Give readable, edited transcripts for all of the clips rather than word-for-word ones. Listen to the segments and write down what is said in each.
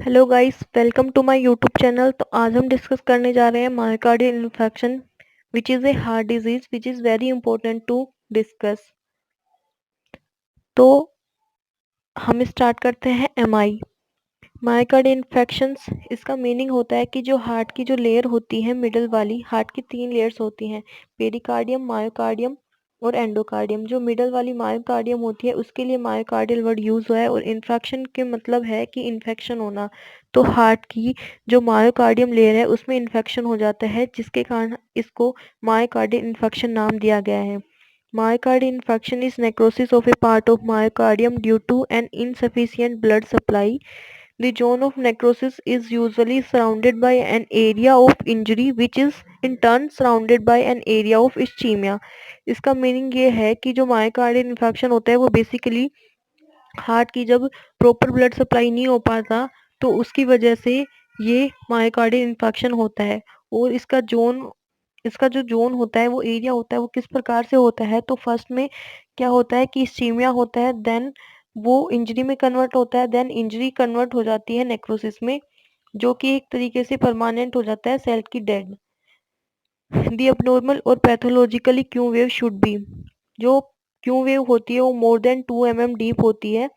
Hello guys, welcome to my YouTube channel. तो आज हम डिस्कस करने जा रहे हैं myocardial infection which is a heart disease which is very important to discuss. तो हम स्टार्ट करते हैं एमआई मायोकार्डियल इन्फेक्शंस। इसका मीनिंग होता है कि जो हार्ट की जो लेयर होती है मिडल वाली, हार्ट की 3 लेयर्स होती हैं, पेरिकार्डियम, मायोकार्डियम और एंडोकार्डियम। जो मिडल वाली मायोकार्डियम होती है उसके लिए मायोकार्डियल वर्ड यूज़ हुआ है और इन्फेक्शन के मतलब है कि इन्फेक्शन होना। तो हार्ट की जो मायोकार्डियम लेयर है उसमें इन्फेक्शन हो जाता है, जिसके कारण इसको मायोकार्डियल इन्फेक्शन नाम दिया गया है। Myocardial infarction is necrosis of a part of myocardium due to an insufficient blood supply. The zone of necrosis is usually surrounded by an area of injury which is in turn surrounded by an area of ischemia. इसका meaning ये है कि जो myocardial infection होता है वो basically heart की जब प्रॉपर ब्लड सप्लाई नहीं हो पाता तो उसकी वजह से ये मायोकार्डियल इन्फेक्शन होता है। और इसका जो जोन होता है, वो एरिया होता है, वो किस प्रकार से होता है। तो फर्स्ट में क्या होता है कि इस्चीमिया होता है, देन वो इंजरी में कन्वर्ट होता है, देन इंजरी कन्वर्ट हो जाती है नेक्रोसिस में, जो कि एक तरीके से परमानेंट हो जाता है, सेल की डेड। दी abnormal और pathologically Q wave should be, जो क्यू वेव होती है वो मोर देन 2 mm डीप होती है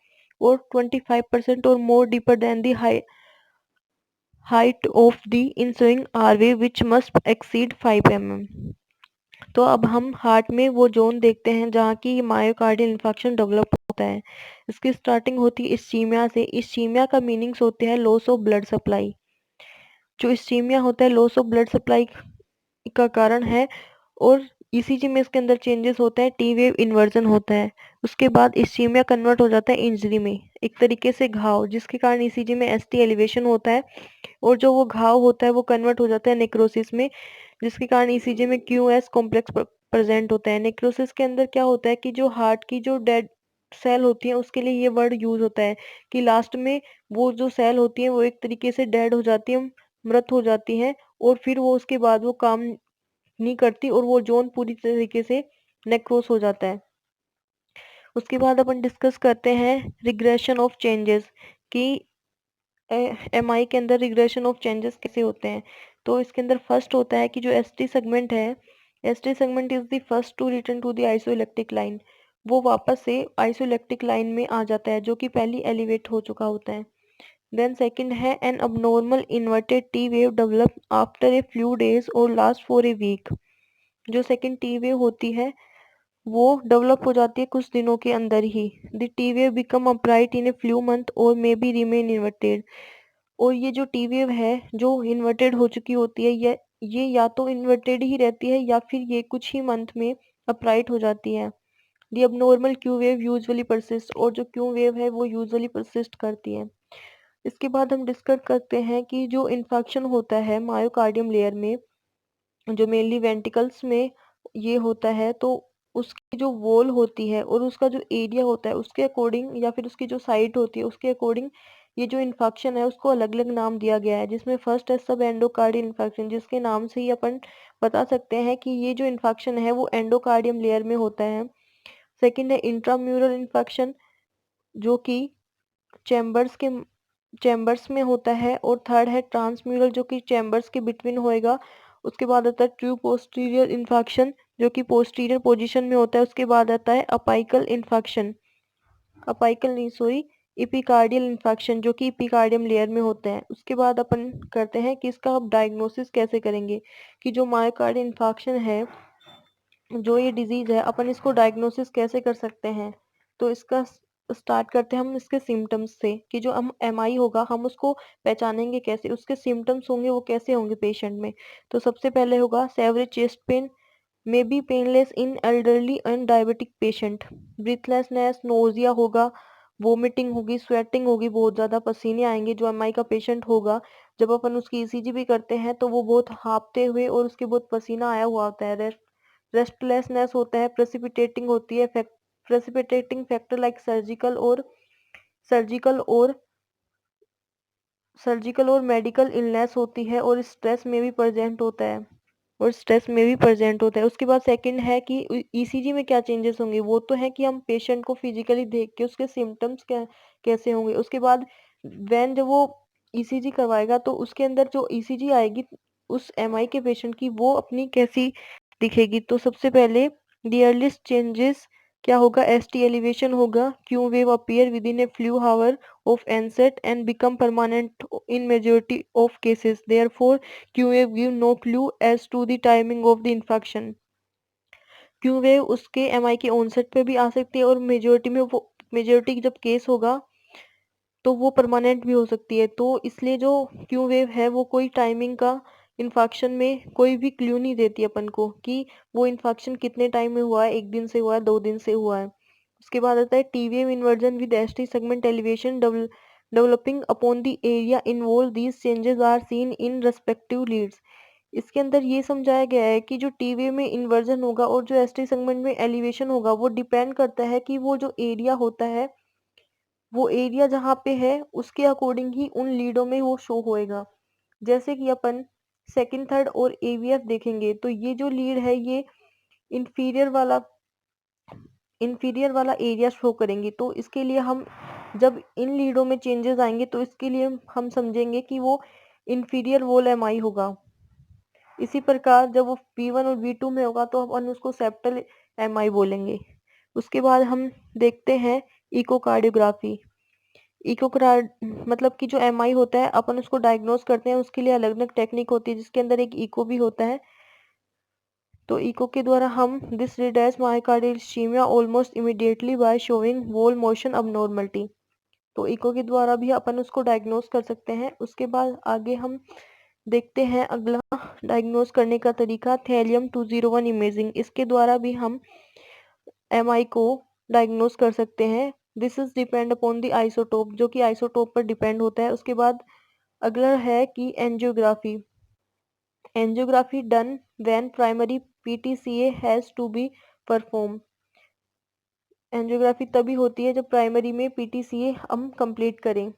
और 25% और more deeper than the height of the ensuing R wave which must exceed 5 mm। तो अब हम हार्ट में वो जोन देखते हैं जहाँ की मायोकार्डियल इन्फेक्शन डेवलप होता है। इसकी स्टार्टिंग होती है इस्चीमिया से। इस्चीमिया का मीनिंग्स होते हैं लॉस ऑफ ब्लड सप्लाई। जो इस्चीमिया होता है लॉस ऑफ ब्लड सप्लाई का कारण है और ईसीजी में इसके अंदर चेंजेस होते हैं, टी वेव इन्वर्जन होता है। उसके बाद इस्चीमिया कन्वर्ट हो जाता है इंजरी में, एक तरीके से घाव, जिसके कारण ईसीजी में एसटी एलिवेशन होता है और जो वो घाव होता है वो कन्वर्ट हो जाता है नेक्रोसिस में, जिसके कारण ईसीजी में क्यूएस कॉम्प्लेक्स प्रेजेंट होता है। नेक्रोसिस के अंदर क्या होता है कि जो हार्ट की जो डेड सेल होती है उसके लिए ये वर्ड यूज होता है कि लास्ट में वो जो सेल होती है वो एक तरीके से डेड हो जाती है, मृत हो जाती है, और फिर वो उसके बाद वो काम नहीं करती और वो जोन पूरी तरीके से नेक्रोस हो जाता है। उसके बाद अपन डिस्कस करते हैं रिग्रेशन ऑफ चेंजेस कि एमआई के अंदर रिग्रेशन ऑफ चेंजेस कैसे होते हैं। तो इसके अंदर फर्स्ट होता है कि जो एसटी सेगमेंट है, ST segment is the first to return to the isoelectric line. वो वापस से आइसोइलेक्ट्रिक लाइन में आ जाता है जो कि पहले एलिवेट हो चुका होता है। Then second is an abnormal inverted T wave develop after a few days और लास्ट फॉर ए वीक। जो सेकंड टी वेव होती है वो डेवलप हो जाती है कुछ दिनों के अंदर ही। The T wave become upright in a few month और मे बी रिमेन इन्वर्टेड। और ये जो टी वेव है जो इन्वर्टेड हो चुकी होती है, ये या तो इन्वर्टेड ही रहती है या फिर ये कुछ ही मंथ में अपराइट हो जाती है। दी abnormal Q wave usually persist, और जो क्यू वेव है वो यूजुअली परसिस्ट करती है। इसके बाद हम डिस्कस करते हैं कि जो इन्फेक्शन होता है मायोकार्डियम लेयर में, जो मेनली वेंट्रिकल्स में ये होता है, तो उसकी जो वॉल होती है और उसका जो एरिया होता है उसके अकॉर्डिंग, या फिर उसकी जो साइट होती है उसके अकॉर्डिंग ये जो इन्फेक्शन है उसको अलग अलग नाम दिया गया है। जिसमें फर्स्ट है सब एंडोकार्डियल इन्फेक्शन, जिसके नाम से ही अपन बता सकते हैं कि ये जो इन्फेक्शन है वो एंडोकार्डियम लेयर में होता है। सेकंड है इंट्राम्यूरल इन्फेक्शन, जो कि चैम्बर्स में होता है। और थर्ड है ट्रांसम्यूरल, जो कि चैम्बर्स के बिटवीन होएगा। उसके बाद आता है ट्रू पोस्टीरियर इन्फेक्शन, जो कि पोस्टीरियर पोजीशन में होता है। उसके बाद आता है अपाइकल इन्फेक्शन, अपाइकल नहीं सॉरी इपिकार्डियल इन्फेक्शन, जो कि इपिकार्डियम लेयर में होते हैं। उसके बाद अपन करते हैं कि इसका अब डायग्नोसिस कैसे करेंगे, कि जो मायोकार्डियल इन्फेक्शन है, जो ये डिजीज है, अपन इसको डायग्नोसिस कैसे कर सकते हैं। तो इसका स्टार्ट करते हैं हम इसके सिम्टम्स से, कि जो हम एमआई होगा हम उसको पहचानेंगे कैसे, उसके सिम्टम्स होंगे वो कैसे होंगे पेशेंट में। तो सबसे पहले होगा sewerage chest pain, may be painless in elderly and diabetic patient. Breathlessness, nausea होगा, वोमिटिंग होगी, स्वेटिंग होगी, बहुत ज़्यादा पसीने आएंगे जो एमआई का पेशेंट होगा। जब अपन उसकी ईसीजी भी करते हैं तो वो बहुत हाँफते हुए और उसके बहुत पसीना आया हुआ होता है। रेस्टलेसनेस होता है, प्रेसिपिटेटिंग होती है, प्रेसिपिटेटिंग फैक्टर लाइक सर्जिकल और सर्जिकल और मेडिकल इलनेस होती है, और स्ट्रेस में भी प्रेजेंट होता है, उसके बाद सेकंड है कि ईसीजी में क्या चेंजेस होंगे। वो तो है कि हम पेशेंट को फिजिकली देख के उसके सिम्टम्स क्या कैसे होंगे। उसके बाद जब वो ईसीजी करवाएगा तो उसके अंदर जो ईसीजी आएगी उस एमआई के पेशेंट की वो अपनी कैसी दिखेगी। तो सबसे पहले द अर्लीस्ट चेंजेस क्या होगा, एसटी एलिवेशन होगा, Q wave appear within a few hour of onset and become permanent in majority of cases. Therefore, Q wave give no clue as to the timing of the infection. Q wave उसके MI के onset पे भी आ सकती है और majority जब case होगा तो वो परमानेंट भी हो सकती है। तो इसलिए जो क्यू वेव है वो कोई टाइमिंग का इन्फेक्शन में कोई भी क्लू नहीं देती अपन को कि वो इन्फेक्शन कितने टाइम में हुआ है, 1 दिन से हुआ है, 2 दिन से हुआ है। उसके बाद आता है T wave inversion with ST segment elevation developing upon the area involve these changes are seen in respective leads. इसके अंदर ये समझाया गया है कि जो टी वेव में इन्वर्जन होगा और जो एसटी सेगमेंट में एलिवेशन होगा वो डिपेंड करता है कि वो जो एरिया होता है वो एरिया जहाँ पे है उसके अकॉर्डिंग ही उन लीडों में वो शो होएगा। जैसे कि अपन सेकंड थर्ड और एवीएफ देखेंगे तो ये जो लीड है ये इंफीरियर वाला एरिया शो करेंगी। तो इसके लिए हम जब इन लीडों में चेंजेस आएंगे तो इसके लिए हम समझेंगे कि वो इंफीरियर वॉल एमआई होगा। इसी प्रकार जब वो V1 और V2 में होगा तो अपन उसको सेप्टल एमआई बोलेंगे। उसके बाद हम देखते हैं इकोकार्डियोग्राफी। इकोकार्ड मतलब कि जो एमआई होता है अपन उसको डायग्नोस करते हैं, उसके लिए अलग अलग टेक्निक होती है जिसके अंदर एक इको भी होता है। तो इको के द्वारा हम this read as myocardial ischaemia almost immediately by showing wall motion abnormality. तो इको के द्वारा भी अपन उसको डायग्नोस कर सकते हैं। उसके बाद आगे हम देखते हैं अगला डायग्नोस करने का तरीका थैलियम 201 इमेजिंग। इसके द्वारा भी हम एमआई को डायग्नोस कर सकते हैं। This is depend upon the isotope, जो कि आइसोटोप पर डिपेंड होता है। उसके बाद अगला है कि angiography. Angiography done when primary PTCA has to be perform. Angiography तभी होती है जब प्राइमरी में पीटीसीए हम कंप्लीट करें।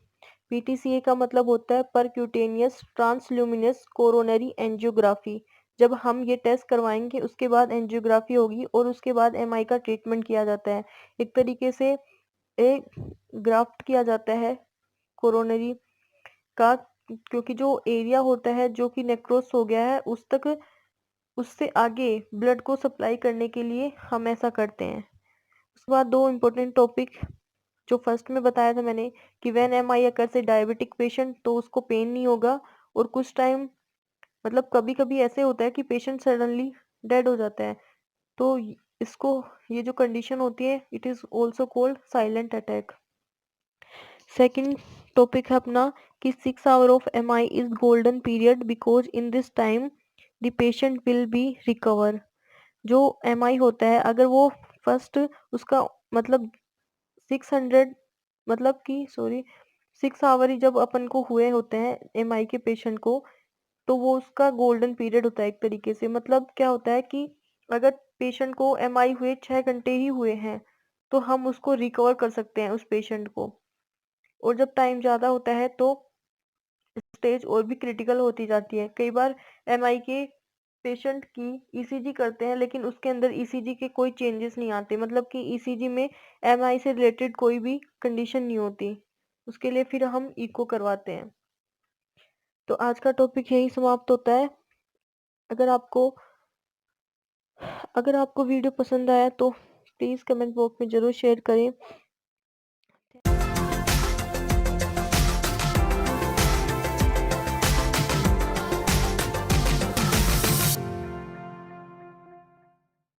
पीटीसीए का मतलब होता है परक्यूटेनियस ट्रांसल्यूमिनस कोरोनरी एंजियोग्राफी। जब हम ये टेस्ट करवाएंगे उसके बाद एंजियोग्राफी होगी और उसके बाद एमआई का ट्रीटमेंट किया जाता है। एक तरीके से एक ग्राफ्ट किया जाता है कोरोनरी का, क्योंकि जो एरिया होता है जो कि नेक्रोस हो गया है उस तक उससे आगे ब्लड को सप्लाई करने के लिए हम ऐसा करते हैं। उसके बाद दो इम्पोर्टेंट टॉपिक जो फर्स्ट में बताया था मैंने कि व्हेन एमआई अकर से डायबिटिक पेशेंट तो उसको पेन नहीं होगा, और कुछ टाइम मतलब कभी कभी ऐसे होता है कि पेशेंट सडनली डेड हो जाता है। तो इसको ये जो कंडीशन होती है it is also called silent attack. Second topic है अपना कि 6 hour of MI is golden period because in this time the patient will be recover. जो एमआई होता है अगर वो फर्स्ट उसका मतलब 600 मतलब कि सॉरी 6 आवर ही जब अपन को हुए होते हैं एमआई के पेशेंट को तो वो उसका गोल्डन पीरियड होता है एक तरीके से। मतलब क्या होता है कि अगर पेशेंट को एमआई हुए 6 घंटे ही हुए हैं तो हम उसको रिकवर कर सकते हैं उस पेशेंट को, और जब टाइम ज़्यादा होता है तो स्टेज और भी क्रिटिकल होती जाती है। कई बार एमआई के पेशेंट की ईसीजी करते हैं लेकिन उसके अंदर ईसीजी के कोई चेंजेस नहीं आते, मतलब कि ईसीजी में एमआई से रिलेटेड कोई भी कंडीशन नहीं होती, उसके लिए फिर हम इको करवाते हैं। तो आज का टॉपिक यही समाप्त होता है। अगर आपको वीडियो पसंद आया तो प्लीज़ कमेंट बॉक्स में ज़रूर शेयर करें।